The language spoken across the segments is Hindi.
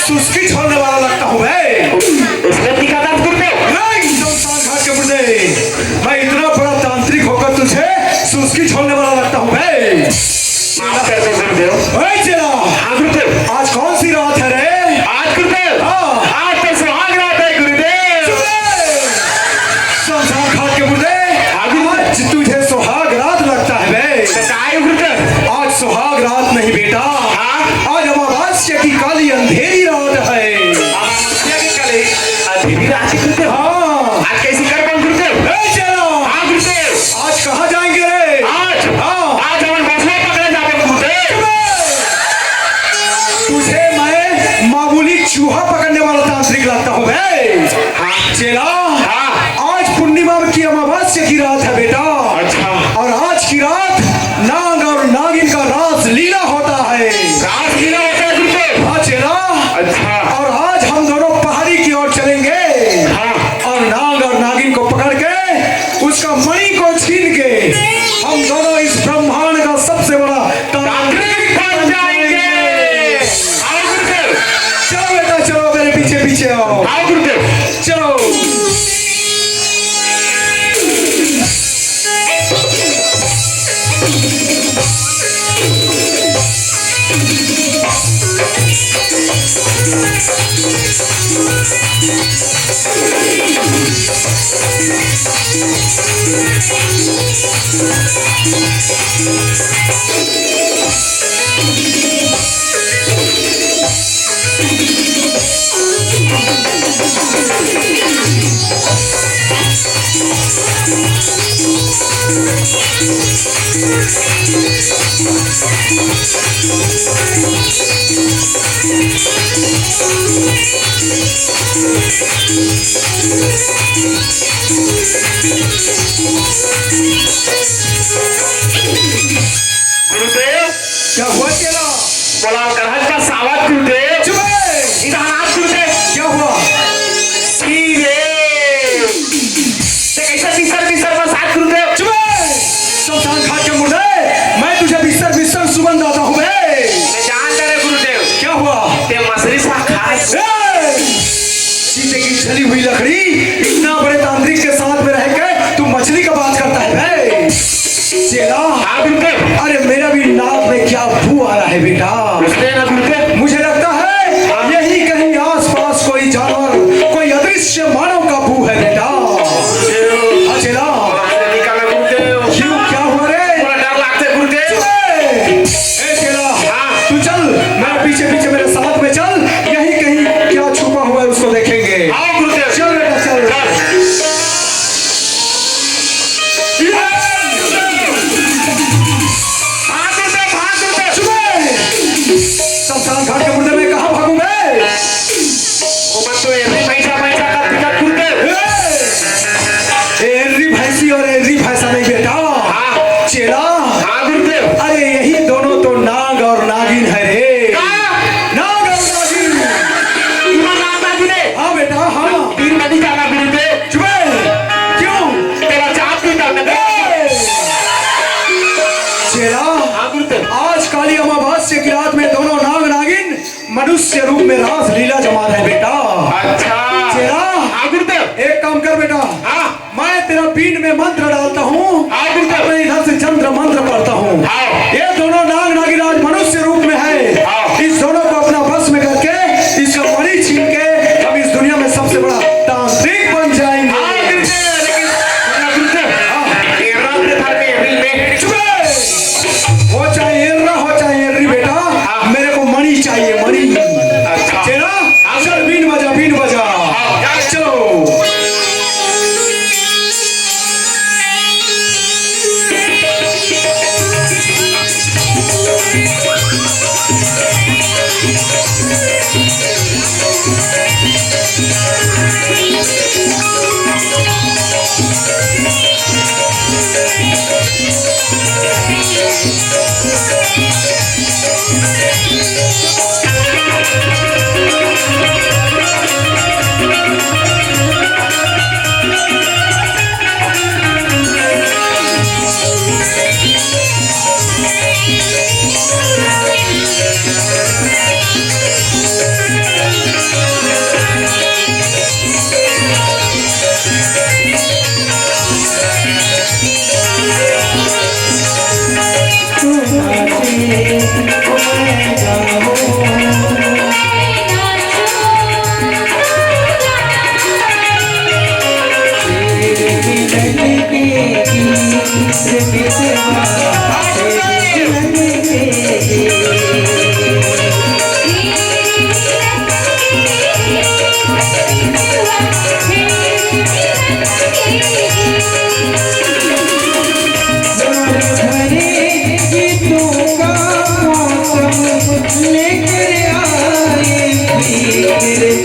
सुस्की छोड़ने वाला लगता हूँ मैं इतना बड़ा तांत्रिक होकर तुझे सुस्की छोड़ने वाला लगता हूँ आज कौन सी रात है रे? आज गुरुदेव आज तो सुहाग रात है गुरुदेव। शमशान घाट के मुर्दे आज तुझे सुहाग रात लगता है बे? गुरुदेव आज सुहाग रात नहीं बेटा, आज अमावस्या की काली अंधेरी रात है। अंधेरी रात है गुरुदेव। आज कैसी कर बन गुरुदेव? गुरुदेव आज कहाँ जाएंगे रे? आज हम मछली पकड़ने जाएंगे गुरुदेव। तुझे मैं मामूली चूहा पकड़ने वाला तांत्रिक लगता हूँ बे? चेला आज पूर्णिमा की अमावस्या की रात है बेटा। अच्छा। और आज की रात नाग और नागिन का रास लीला होता है। रास लीला होता है गुरुदेव। हाँ चेला। अच्छा। और आज हम दोनों पहाड़ी की ओर चलेंगे और नाग और नागिन को पकड़ के उसका मणि को छीन के हम दोनों इस ब्रह्मांड का सबसे बड़ा तांत्रिक बन जाएंगे। आओ गुरुदेव। चलो बेटा चलो, मेरे पीछे पीछे आओ। आओ गुरुदेव। चलो। गुरुदेव क्या हुआ चेला? बोला करहज का सावत गुरुदेव। चुप है। इधर हाथ गुरुदेव। क्या हुआ? सीधे कैसा बिस्तर बस हाथ गुरुदेव। चुप है। शमशान घाट के मुर्दे मैं तुझे बिस्तर सुगंध आता हूँ बे। मैं जानता रे गुरुदेव। क्या हुआ? ते मछली सा खास सीते की जली हुई लकड़ी, इतना बड़े तांत्रिक के साथ में रह के तू मछली का बात करता है बे? चेला। गुरुदेव। अरे मेरा भी नाक में क्या बू आ रहा है बेटा? उसने ना गुरुदेव। मुझे लगता है यही कहीं आसपास कोई जानवर, कोई अदृश्य मानव का बू है बेटा। हाँ चेला। निकाला गुरुदेव। क्यों क्या हुआ रे? बड़ा डर लगता है गुरुदेव। ए चेला तू चल, मेरे पीछे पीछे मेरे साथ में चल, यही कहीं क्या छुपा हुआ है उसको देखेंगे। आओ गुरुदेव। चल बेटा चल। शमशान घाट के मुर्दे में कहाँ भागूं मैं? एर्री भैंसी और एर्री भैंसा नहीं बेटा। चेला। अरे यही दोनों तो नाग और नागिन है रे। नाग और नागिन। हाँ बेटा हाँ। चुप है। क्यों? चेला आज काली अमावस्या की रात में दोनों नाग नागिन मनुष्य रूप में रास लीला जमा रहे बेटा। चेला एक काम कर बेटा, मैं तेरा बीन में मंत्र डालता हूँ, मैं इधर से चंद्र मंत्र पढ़ता हूँ। ये दोनों नाग नागिन आज मनुष्य रूप में है, इस दोनों को अपना बस में करके इसका मणि छीन के हम इस दुनिया में सबसे बड़ा तांत्रिक बन जाएंगे। हो चाहे एर्रा हो चाहे एर्री बेटा, मेरे को मणि चाहिए मणि। चेला चल बीन बजा चलो।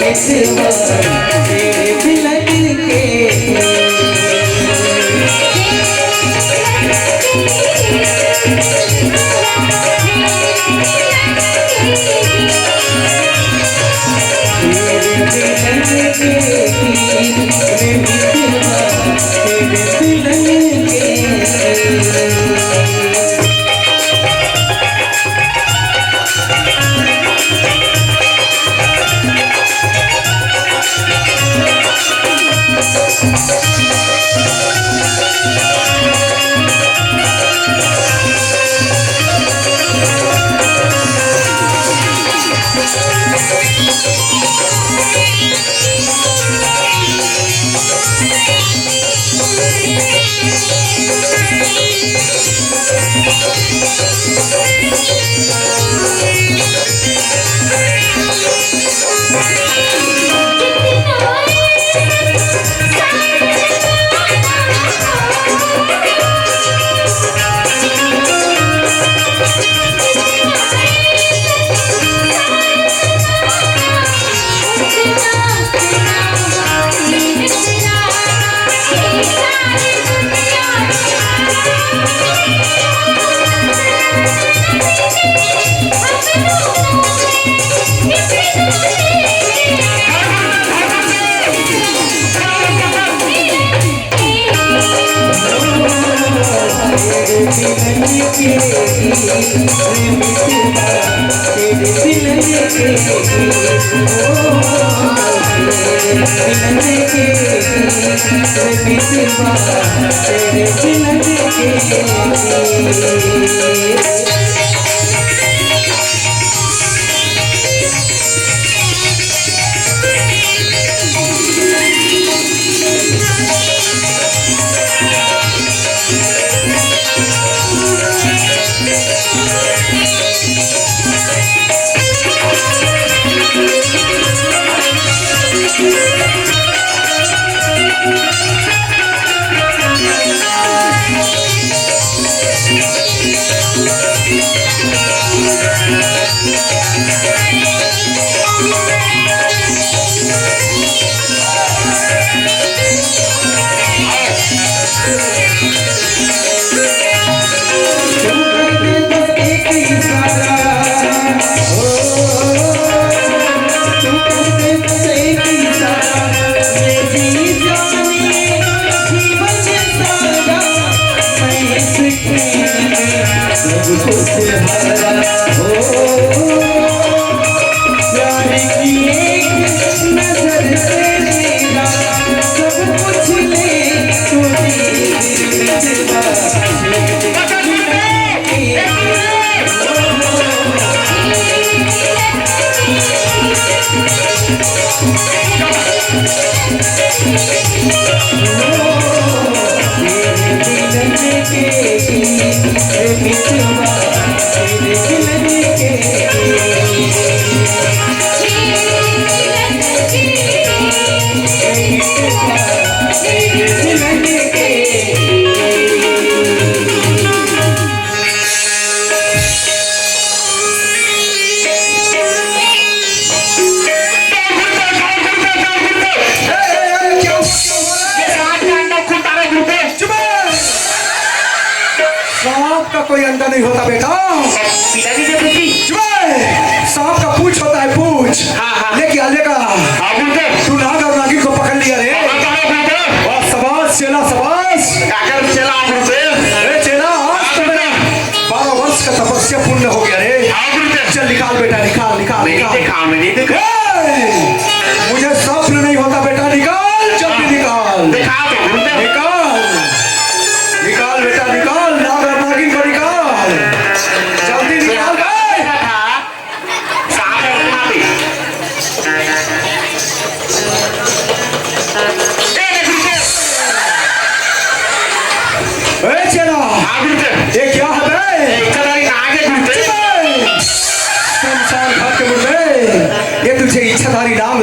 मितवा तेरे मिलन के सांप का कोई अंडा नहीं होता बेटा। पिताजी से पूछी सांप का पूछ होता है पूछ। लेके आ लेगा तू नाग और नागिन को पकड़ लिया रे। वाह शाबाश चेला शाबाश। अरे चेला आज तो मेरा 12 वर्ष का तपस्या पूर्ण हो गया रे। चल निकाल बेटा निकाल निकाल निकाल। मुझे स्वप्न नहीं होता बेटा निकाल जल्दी निकाल। निकाल निकाल बेटा निकाल नाग और नागिन को निकाल जल्दी निकाल बे। ए चेला ये क्या है बे? शमशान घाट के मुर्दे ये तुझे इच्छाधारी नाम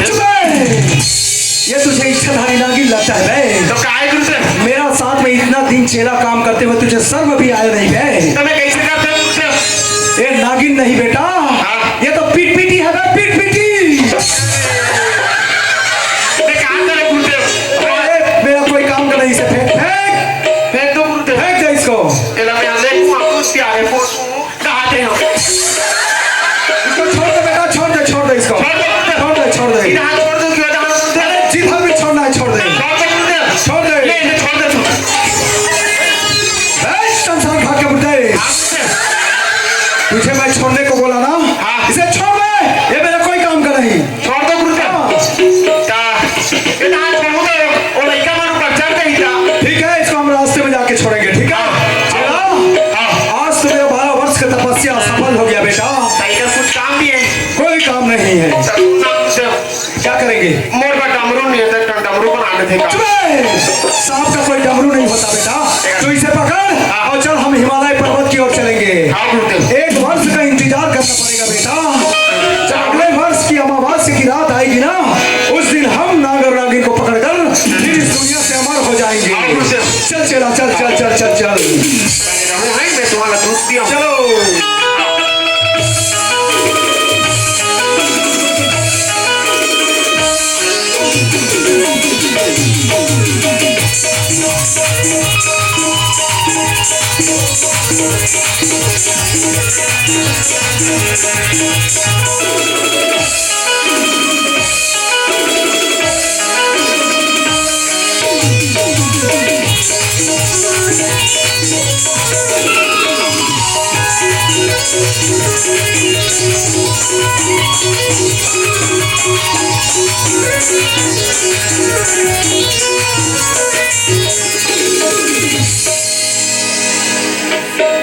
चुप है। ये तुझे इच्छाधारी नागिन लगता है बे? तो काय गुरुदेव? मेरा साथ में इतना दिन चेला काम करते हुए तुझे शर्म भी आया नहीं बे? तो मैं कैसे करता हूँ गुरुदेव? ये नागिन नहीं बेटा, ये तो पीट पीटी है बे, पीट पीटी। मैं कहाँ करें गुरुदेव? मेरा कोई काम का नहीं, इसे फेंक फेंक फेंक दो गुरुदेव। फेंक दे इसको। एला मैं अंदर हूँ, आपको प्यारे पोछूं, कहाँ थे हम? इसको छोड़ दे बेटा, छोड़ दे इसको, छोड़ दो गुरुदेव। छोड़ दे छोड़ दे। इधर हाथ छोड़ दो, क्यों इधर हाथ छोड़ दो? जिधर भी छोड़ना है छोड़ दे, छोड़ दो गुरुदेव। छोड़ दे। ले इसे छोड़ दो तुम। शमशान घाट के बुड्ढे, हाँ गुरुदेव। तुझे मैं छोड़ने को बोला ना, हाँ। इसे छोड़ दे, ये मेरा कोई काम का नहीं। छोड़ दो गुरुदेव। का इधर हाथ छोड़ दो, और लड़का मानो पर चढ़ गई था। ठीक है, इसको हम रास्ते में जाके छोड़ेंगे, ठीक है? चला, आज तो मेरा 12 वर्ष का तपस्या सफल हो गया बेटा। टाइगर कुछ काम भी है? कोई काम नहीं है। क्या करेंगे? मोर का डमरू नहीं है, तो डमरू बनाने थे चुप है। सांप का कोई डमरू नहीं होता बेटा। तू इसे पकड़ और चल, हम हिमालय पर्वत की ओर चलेंगे। हाँ गुरुदेव। 1 वर्ष का इंतजार करना पड़ेगा बेटा। जब अगले वर्ष की अमावस्या की रात आएगी ना, उस दिन हम नागर नागिन को पकड़कर फिर इस दुनिया से अमर हो जाएंगे। हाँ गुरुदेव। चल चला, चल चल चल चल चल मैं तुम्हारा दोस्त भी हूँ। चलो।